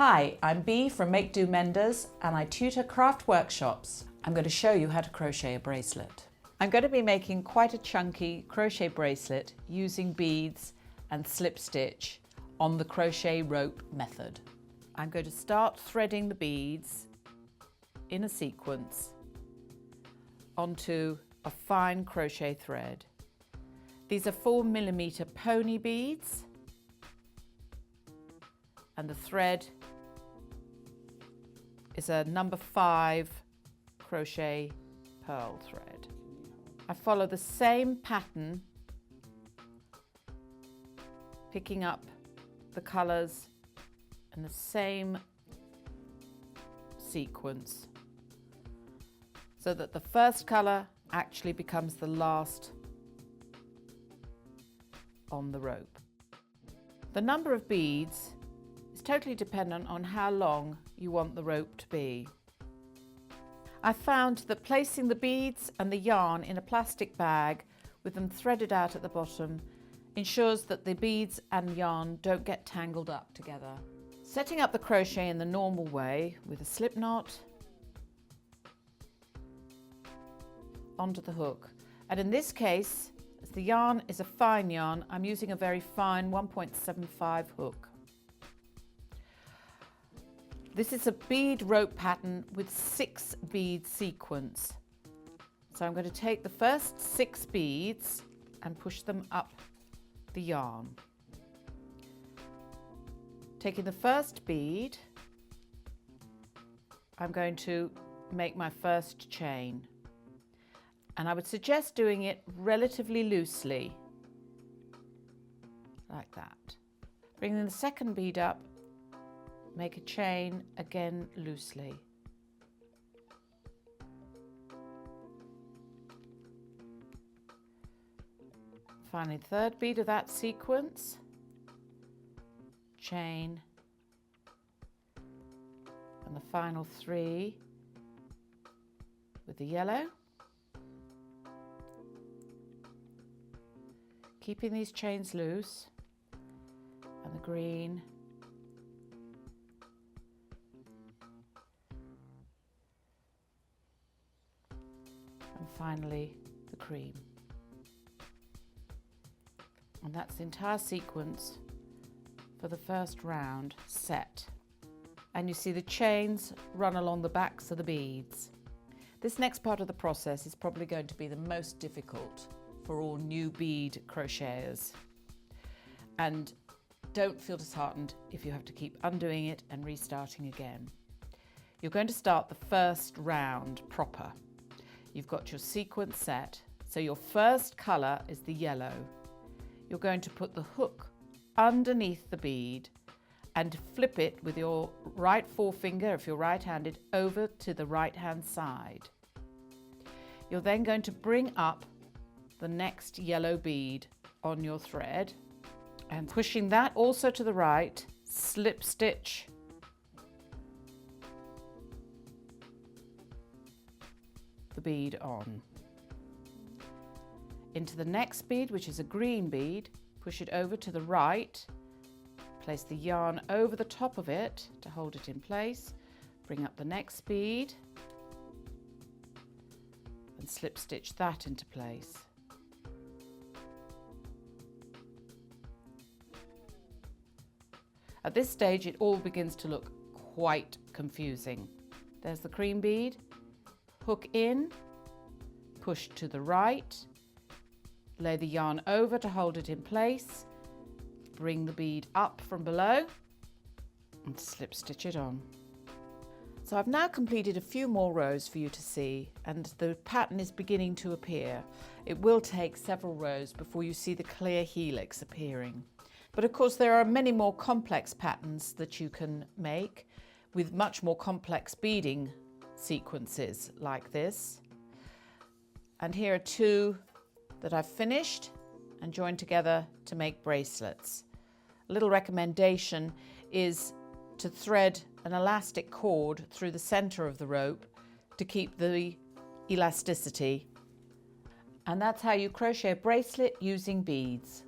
Hi, I'm Bea from Make Do Menders and I tutor craft workshops. I'm going to show you how to crochet a bracelet. I'm going to be making quite a chunky crochet bracelet using beads and slip stitch on the crochet rope method. I'm going to start threading the beads in a sequence onto a fine crochet thread. These are 4mm pony beads and the thread is a number 5 crochet pearl thread. I follow the same pattern, picking up the colours in the same sequence so that the first colour actually becomes the last on the rope. The number of beads is totally dependent on how long you want the rope to be. I found that placing the beads and the yarn in a plastic bag with them threaded out at the bottom ensures that the beads and yarn don't get tangled up together. Setting up the crochet in the normal way with a slip knot onto the hook, and in this case, as the yarn is a fine yarn, I'm using a very fine 1.75 hook. This is a bead rope pattern with 6 bead sequence. So I'm going to take the first 6 beads and push them up the yarn. Taking the first bead, I'm going to make my first chain. And I would suggest doing it relatively loosely, like that. Bringing the second bead up, make a chain again loosely. Finally, third bead of that sequence, chain, and the final 3 with the yellow. Keeping these chains loose, and the green, and finally the cream. And that's the entire sequence for the first round set. And you see the chains run along the backs of the beads. This next part of the process is probably going to be the most difficult for all new bead crocheters. And don't feel disheartened if you have to keep undoing it and restarting again. You're going to start the first round proper. You've got your sequence set, so your first colour is the yellow. You're going to put the hook underneath the bead and flip it with your right forefinger, if you're right-handed, over to the right-hand side. You're then going to bring up the next yellow bead on your thread and pushing that also to the right, slip stitch the bead on. Into the next bead, which is a green bead, push it over to the right, place the yarn over the top of it to hold it in place, bring up the next bead and slip stitch that into place. At this stage, it all begins to look quite confusing. There's the cream bead, hook in, push to the right, lay the yarn over to hold it in place, bring the bead up from below and slip stitch it on. So I've now completed a few more rows for you to see, and the pattern is beginning to appear. It will take several rows before you see the clear helix appearing. But of course there are many more complex patterns that you can make with much more complex beading sequences like this. And here are 2 that I've finished and joined together to make bracelets. A little recommendation is to thread an elastic cord through the center of the rope to keep the elasticity. And that's how you crochet a bracelet using beads.